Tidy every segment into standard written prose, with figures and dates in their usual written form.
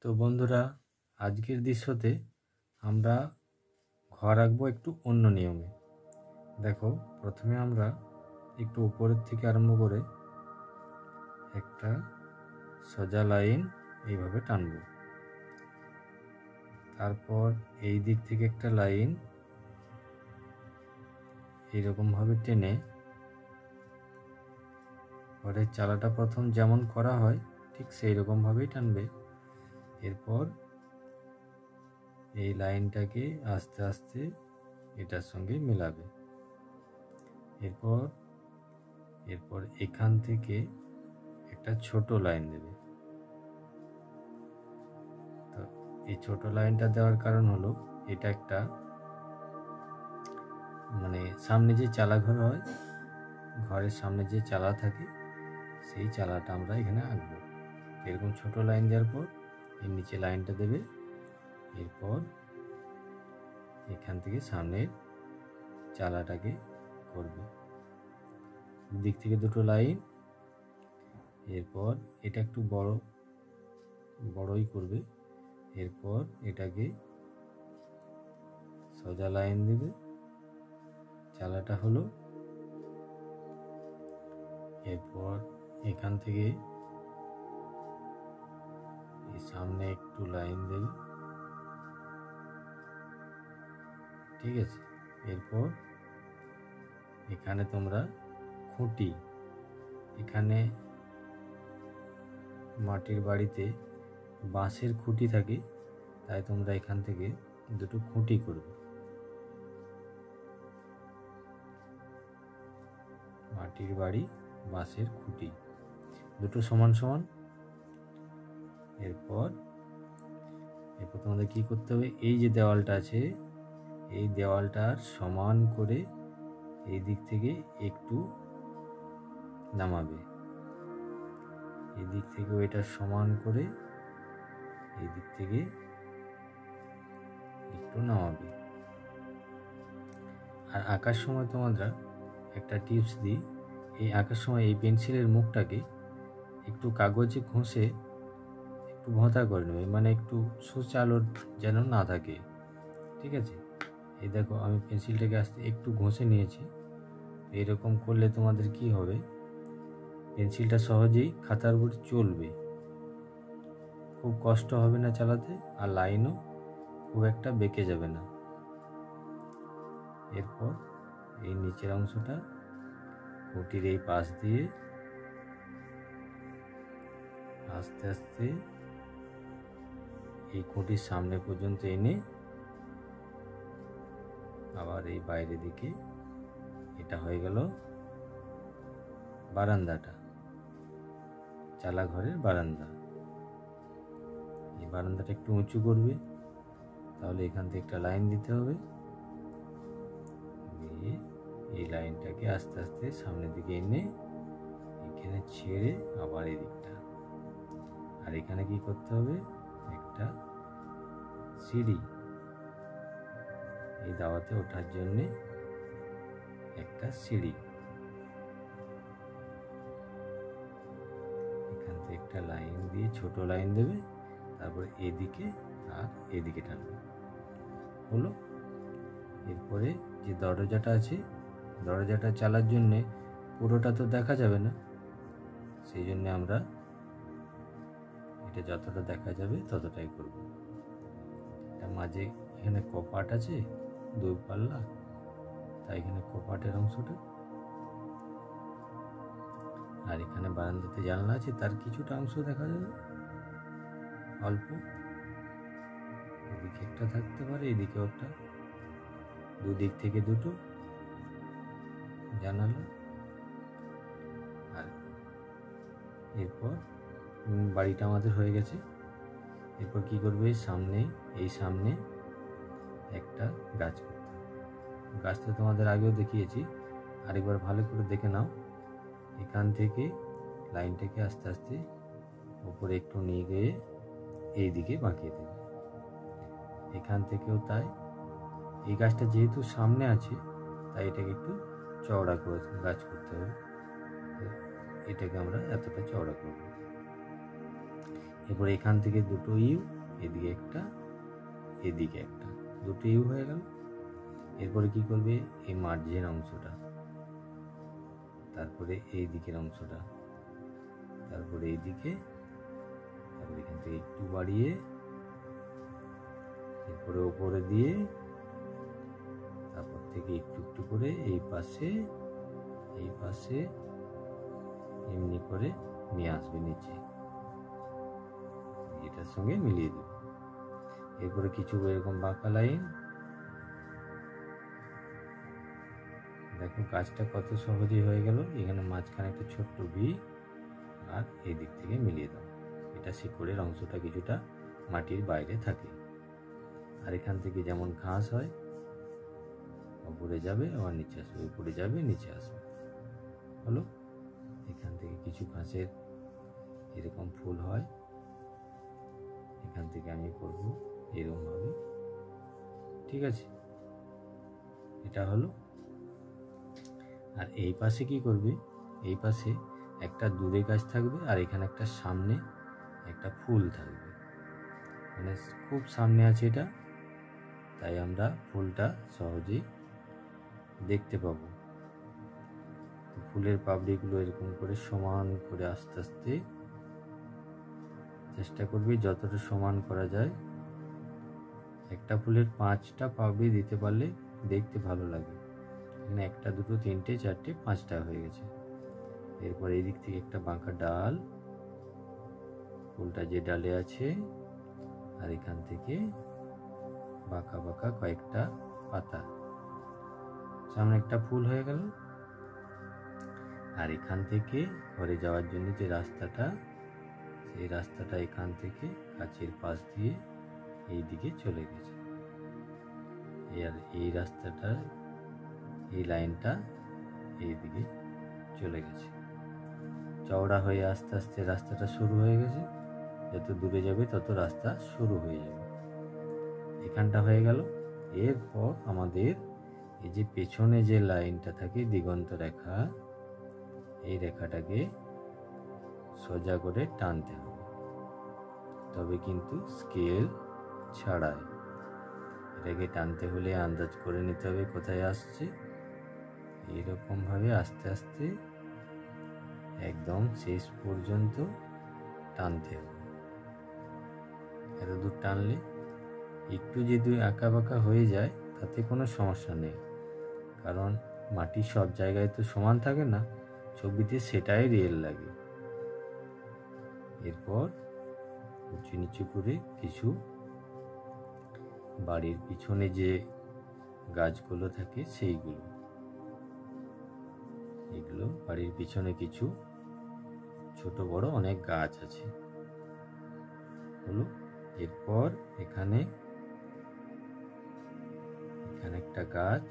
তো বন্ধুরা, আজকের দৃশ্যতে আমরা ঘর আঁকবো একটু অন্য নিয়মে। দেখো, প্রথমে আমরা একটু উপরের থেকে আরম্ভ করে একটা সোজা লাইন এইভাবে টানবো। তারপর এই দিক থেকে একটা লাইন এইরকমভাবে টেনে ঘরের চালাটা প্রথম যেমন করা হয় ঠিক সেই রকমভাবেই টানবে। এরপর এই লাইনটাকে আস্তে আস্তে এটার সঙ্গে মেলাবে। এরপর এখান থেকে একটা ছোট লাইন দেবে। তো এই ছোট লাইনটা দেওয়ার কারণ হলো এটা একটা সামনে যে চালা ঘর হয়, ঘরের সামনে যে চালা থাকে সেই চালাটা আমরা এখানে আঁকবো। এরকম ছোট লাইন দেওয়ার পর এর নিচে লাইনটা দেবে। এরপর এখান থেকে সামনের চালাটাকে করবে, দিক থেকে দুটো লাইন। এরপর এটা একটু বড়ই করবে। এরপর এটাকে সোজা লাইন দেবে, চালাটা হলো। এরপর এখান থেকে এই সামনে একটু লাইন দেবে, ঠিক আছে। এরপর এখানে তোমরা খুঁটি, এখানে মাটির বাড়িতে বাঁশের খুঁটি থাকে, তাই তোমরা এখান থেকে দুটো খুঁটি করবে, মাটির বাড়ি বাঁশের খুঁটি দুটো সমান সমান। এরপর তোমাদের কি করতে হবে, এই যে দেওয়ালটা আছে এই দেওয়ালটার সমান করে এই দিক থেকে একটু নামাবে, এই দিক থেকেও এটা সমান করে এই দিক থেকে একটু নামাবে। আর আঁকার সময় তোমরা একটা টিপস দিই, এই আঁকার সময় এই পেন্সিলের মুখটাকে একটু কাগজে ঘষে একটু ভোঁতা করে নেবে, একটু সুচালো যেন না থাকে, ঠিক আছে। এই দেখো, আমি পেন্সিলটাকে আস্তে একটু ঘষে নিয়েছি। এরকম করলে তোমাদের কি হবে, পেন্সিলটা সহজেই খাতার উপর চলবে, খুব কষ্ট হবে না চালাতে, আর লাইনও খুব একটা বেঁকে যাবে না। এরপর এই নিচের অংশটা খুঁটির এই পাশ দিয়ে আস্তে আস্তে এই খুঁটির সামনে পর্যন্ত এনে আবার এই বাইরের দিকে, এটা হয়ে গেল বারান্দাটা, চালা ঘরের বারান্দা। এই বারান্দাটা একটু উঁচু করবে, তাহলে এখান থেকে একটা লাইন দিতে হবে, দিয়ে এই লাইনটাকে আস্তে আস্তে সামনের দিকে এনে এখানে ছেড়ে আবার এই দিকটা। আর এখানে কি করতে হবে, একটা সিঁড়ি, এই দাওয়াতে ওঠার জন্য একটা সিঁড়ি, এখান থেকে একটা লাইন দিয়ে ছোট লাইন দেবে, তারপর এদিকে আর এদিকে টানবে, হলো। এরপরে যে দরজাটা আছে, দরজাটা চালার জন্যে পুরোটা তো দেখা যাবে না, সেই জন্য আমরা এটা যতটা দেখা যাবে ততটাই করব। এটা মাঝে এখানে কপাট আছে 2 পাল্লা, তাই এখানে কপাটের অংশটা, আর এখানে বারান্দাতে জানলা আছে, তার কিছুটা অংশ দেখা যাবে অল্প, এদিকে একটা থাকতে পারে, এদিকেও একটা, দুদিক থেকে দুটো জানালা। আর এরপর বাড়িটা আমাদের হয়ে গেছে। এরপর কি করবে, এই সামনে একটা গাছ করতে হবে। গাছটা তোমাদের আগেও দেখিয়েছি, আরেকবার ভালো করে দেখে নাও। এখান থেকে লাইনটাকে আস্তে আস্তে উপরে একটু নিয়ে গিয়ে এই দিকে বাঁকিয়ে দেবে। এখান থেকেও তাই, এই গাছটা যেহেতু সামনে আছে তাই এটাকে একটু চওড়া করে গাছ করতে হবে, এটাকে আমরা এতটা চওড়া করব। এরপর এখান থেকে দুটো ইউ, এদিকে একটা এদিকে একটা, দুটো ইউ হয়ে গেল। এরপরে কি করবে, এই মার্জের অংশটা, তারপরে এই দিকের অংশটা, তারপরে এইদিকে, তারপরে এখান থেকে একটু বাড়িয়ে, এরপরে ওপরে দিয়ে, তারপর থেকে একটু একটু করে এই পাশে এমনি করে নিয়ে আসবে নিচে, এটার সঙ্গে মিলিয়ে দেবে। এরপরে কিছু এরকম বাঁকা লাইন, দেখো কাজটা কত সহজেই হয়ে গেল। এখানে মাঝখানে একটা ছোট্ট ভি, আর এই দিক থেকে মিলিয়ে দাও। এটা শিকড়ের অংশটা কিছুটা মাটির বাইরে থাকে। আর এখান থেকে যেমন ঘাস হয়, উপরে যাবে আবার নিচে আসবে, উপরে যাবে নিচে আসবে, হলো। এখান থেকে কিছু ঘাসের এরকম ফুল হয়, এখান থেকে আমি করব এরকম ভাবে, ঠিক আছে, এটা হলো। আর এই পাশে কি করবে, এই পাশে একটা দূরে গাছ থাকবে, আর এখানে একটা সামনে একটা ফুল থাকবে, মানে খুব সামনে আছে এটা, তাই আমরা ফুলটা সহজেই দেখতে পাবো। ফুলের পাপড়িগুলো এরকম করে সমান করে আস্তে আস্তে চেষ্টা করবি যতটা সমান করা যায়। একটা ফুলের 5টা পাপড়ি দিতে পারলে দেখতে ভালো লাগে। এখানে 1 2 3 4 5টা হয়ে গেছে। এরপর এই দিক থেকে একটা বাঁকা ডাল, ফুলটা যে ডালে আছে, আর এখান থেকে বাঁকা বাঁকা কয়েকটা পাতা, সামনে একটা ফুল হয়ে গেল। আর এখান থেকে ঘরে যাওয়ার জন্য যে রাস্তাটা, সেই রাস্তাটা এখান থেকে গাছের পাশ দিয়ে এই দিকে চলে গেছে। আর এই রাস্তাটা, এই লাইনটা এই দিকে চলে গেছে, চওড়া হয়ে আস্তে আস্তে রাস্তাটা শুরু হয়ে গেছে। যত দূরে যাবে তত রাস্তা শুরু হয়ে যাবে। এখানটা হয়ে গেল। এরপর আমাদের এই যে পেছনে যে লাইনটা থাকে দিগন্ত রেখা, এই রেখাটাকে সোজা করে টানতে হবে, তবে কিন্তু স্কেল ছাড়াই। এটাকে টানতে হলে আন্দাজ করে নিতে হবে কোথায় আসছে, এইরকম ভাবে আস্তে আস্তে একদম শেষ পর্যন্ত টানতে হবে। এত দূর টানলে একটু যদি আঁকা বাঁকা হয়ে যায় তাতে কোনো সমস্যা নেই, কারণ মাটি সব জায়গায় তো সমান থাকে না, ছবিতে সেটাই রিয়েল লাগে। এরপর উঁচু নিচু করে কিছু বাড়ির পিছনে যে গাছগুলো থাকে সেইগুলো, এগুলো বাড়ির পিছনে কিছু ছোট বড় অনেক গাছ আছে, হলো। এরপর এখানে একটা গাছ,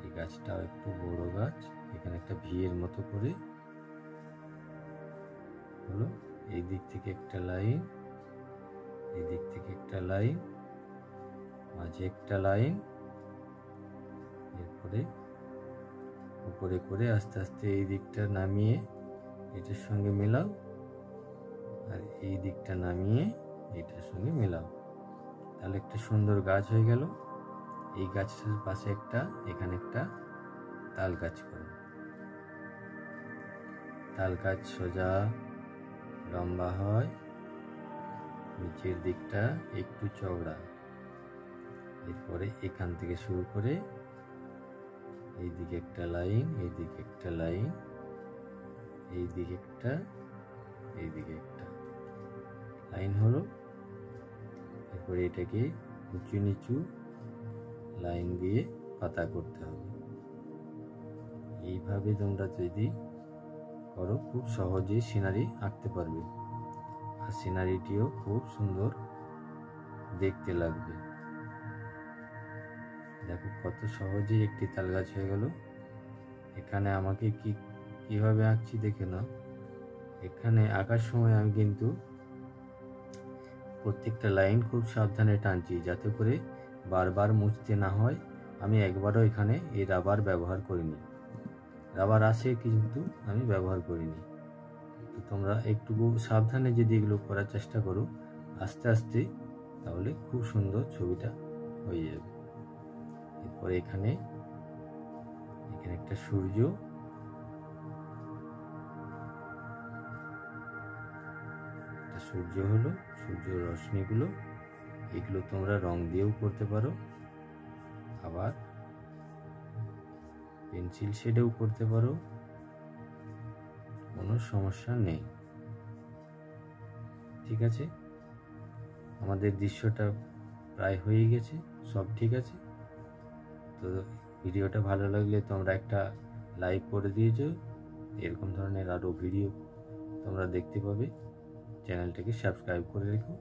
এই গাছটাও একটু বড় গাছ, এখানে একটা ভি এর মতো করে, হলো। এই দিক থেকে একটা লাইন, এই দিক থেকে একটা লাইন, মাঝে একটা লাইন, এরপরে উপরে করে আস্তে আস্তে এই দিকটা নামিয়ে এটার সঙ্গে মেলাও, আর এই দিকটা নামিয়ে এটার সঙ্গে মেলাও, তাহলে একটা সুন্দর গাছ হয়ে গেল। এই গাছটার পাশে একটা, এখানে একটা তাল গাছ করো। তাল গাছ সোজা লম্বা হয়, নিচের দিকটা একটু চওড়া। এরপরে এখান থেকে শুরু করে এই দিকে একটা লাইন, এই দিকে একটা লাইন, এই দিকে একটা, এই দিকে একটা লাইন হলো। এরপরে এটাকে উঁচু নিচু লাইন দিয়ে পাতা করতে হবে। এইভাবে তোমরা যদি করো খুব সহজেই সিনারি আঁকতে পারবে, আর সিনারিটিও খুব সুন্দর দেখতে লাগবে। দেখো কত সহজেই একটি তাল গাছ হয়ে গেল। এখানে আমাকে কিভাবে আঁকছি দেখে নাও। এখানে আঁকার সময় আমি কিন্তু প্রত্যেকটা লাইন খুব সাবধানে টানছি, যাতে করে বারবার মুছতে না হয়। আমি একবারও এখানে এই রাবার ব্যবহার করিনি, রাবার আছে কিন্তু আমি ব্যবহার করিনি। তো তোমরা একটু সাবধানে যদি এগুলো করার চেষ্টা করো আস্তে আস্তে, তাহলে খুব সুন্দর ছবিটা হয়ে যাবে। এরপরে এখানে একটা সূর্য, হলো সূর্য রশ্মিগুলো, এগুলো তোমরা রং দিয়েও করতে পারো, আবার পেন্সিল শেডেও করতে পারো, কোনো সমস্যা নেই। ঠিক আছে, আমাদের দৃশ্যটা প্রায় হয়ে গেছে, সব ঠিক আছে। তো ভিডিওটা ভালো লাগলে তোমরা একটা লাইক করে দিয়েছো। এরকম ধরনের আরও ভিডিও তোমরা দেখতে পাবে। চ্যানেলটাকে সাবস্ক্রাইব করে রেখো।